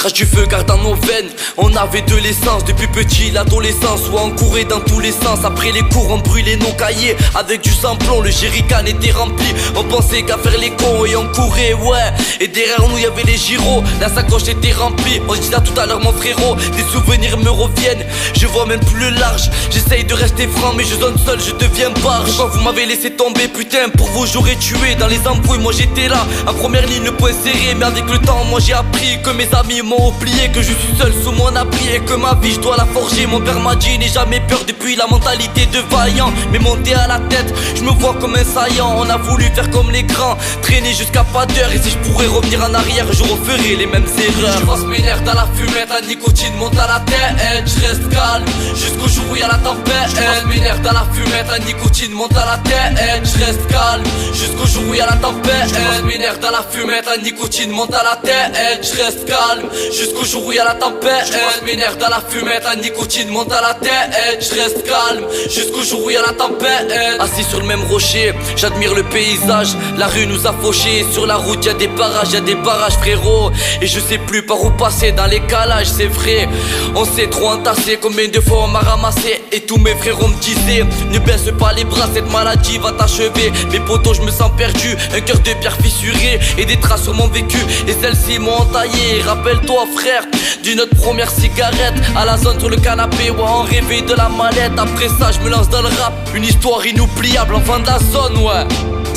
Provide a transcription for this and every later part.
crache du feu car dans nos veines on avait de l'essence. Depuis petit l'adolescence où on courait dans tous les sens. Après les cours on brûlait nos cahiers avec du samplon. Le jerrycan était rempli, on pensait qu'à faire les cons et on courait, ouais. Et derrière nous y'avait les gyros, la sacoche était remplie. On se dit ça tout à l'heure mon frérot, des souvenirs me reviennent. Je vois même plus le large, j'essaye de rester franc mais je zone seul, je deviens barge. Pourquoi vous m'avez laissé tomber, putain, pour vous j'aurais tué. Dans les embrouilles moi j'étais là, en première ligne le point serré. Mais avec le temps moi j'ai appris que mes amis m'ont oublié, que je suis seul sous mon abri et que ma vie je dois la forger. Mon père m'a dit n'aie jamais peur depuis la mentalité de vaillant. Mais monter à la tête, je me vois comme un saillant. On a voulu faire comme les grands, traîner jusqu'à pas d'heure. Et si je pourrais revenir en arrière, je referais les mêmes erreurs. Je passe mes nerfs dans la fumette, la nicotine monte à la tête. Je reste calme jusqu'au jour où y a la tempête. Je passe mes nerfs dans la fumette, la nicotine monte à la tête. Je reste calme jusqu'au jour où y a la tempête. Je passe mes nerfs dans la fumette, la nicotine monte à la tête. Je reste calme jusqu'au jour où y a la tempête. Je passe mes nerfs dans la fumette, la nicotine monte à la tête. Je reste calme jusqu'au jour où y a la tempête. Assis sur le même rocher, j'admire le paysage. La rue nous a fauchés, sur la route y'a des barrages, y'a des barrages frérot. Et je sais plus par où passer dans les calages, c'est vrai. On s'est trop entassé, combien de fois on m'a ramassé. Et tous mes frères me disaient ne baisse pas les bras, cette maladie va t'achever. Mes potos je me sens perdu, un cœur de pierre fissuré et des traces sur mon vécu. Et celles-ci m'ont entaillé. Rappelle-toi frère, d'une notre première cigarette à la zone sur le canapé, ouais on rêvait de la mallette. Après ça je me lance dans le rap, une histoire inoubliable, enfant de la zone, ouais.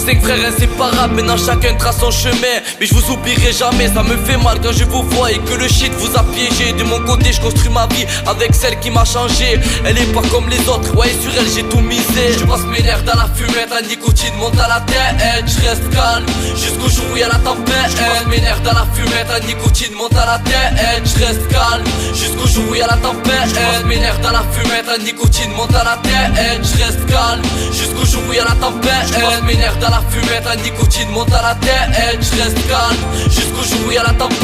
5 frères inséparables, maintenant chacun trace son chemin. Mais je vous oublierai jamais, ça me fait mal quand je vous vois et que le shit vous a piégé. De mon côté je construis ma vie avec celle qui m'a changé. Elle est pas comme les autres, ouais sur elle j'ai tout misé. Je passe mes nerfs dans la fumette, la nicotine monte à la tête. Je reste calme jusqu'au jour où y a la tempête. Je passe mes nerfs dans la fumette, la nicotine monte à la tête. Je reste calme jusqu'au jour où y a la tempête. Je passe mes nerfs dans la fumette, la nicotine monte à la tête. Je reste calme jusqu'au jour où y a la tempête. Je passe mes nerfs dans la fumette, la nicotine monte à la tête. Je reste calme jusqu'au jour où y a la tempête.